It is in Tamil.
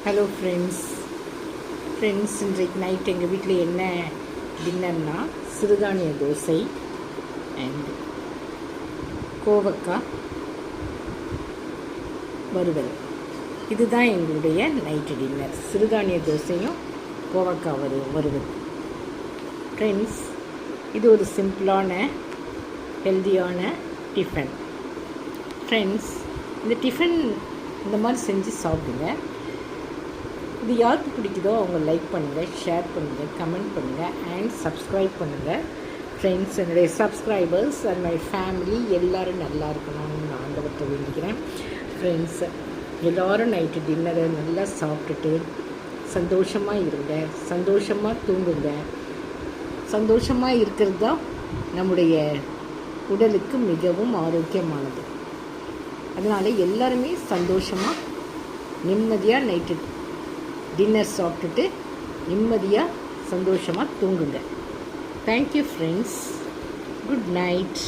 ஹலோ ஃப்ரெண்ட்ஸ் இன்றைக்கு நைட் எங்கள் வீட்டில் என்ன டின்னர்னா சிறுதானிய தோசை அண்ட் கோவக்காய் வறுவல். இதுதான் எங்களுடைய நைட்டு டின்னர். சிறுதானிய தோசையும் கோவக்காய் வறுவல். ஃப்ரெண்ட்ஸ், இது ஒரு சிம்பிளான ஹெல்தியான டிஃபன். ஃப்ரெண்ட்ஸ், இந்த டிஃபன் இந்த மாதிரி செஞ்சு சாப்பிடுங்க. இது யாருக்கு பிடிக்குதோ அவங்க லைக் பண்ணுங்கள், ஷேர் பண்ணுங்கள், கமெண்ட் பண்ணுங்கள் அண்ட் சப்ஸ்கிரைப் பண்ணுங்கள். ஃப்ரெண்ட்ஸ், என்னுடைய சப்ஸ்கிரைபர்ஸ் அண்ட் மை ஃபேமிலி எல்லோரும் நல்லா இருக்கணும்னு நான் ஆண்டவர்கிட்ட வேண்டிக்கிறேன். ஃப்ரெண்ட்ஸ், எல்லோரும் நைட்டு டின்னரை நல்லா சாப்பிட்டுட்டு சந்தோஷமாக இருங்க, சந்தோஷமாக தூங்குங்க. சந்தோஷமாக இருக்கிறது தான் நம்முடைய உடலுக்கு மிகவும் ஆரோக்கியமானது. அதனால் எல்லாருமே சந்தோஷமாக நிம்மதியாக நைட்டு டின்னர் சாப்பிட்டுட்டு நிம்மதியாக சந்தோஷமாக தூங்குங்க. Thank you friends. Good night.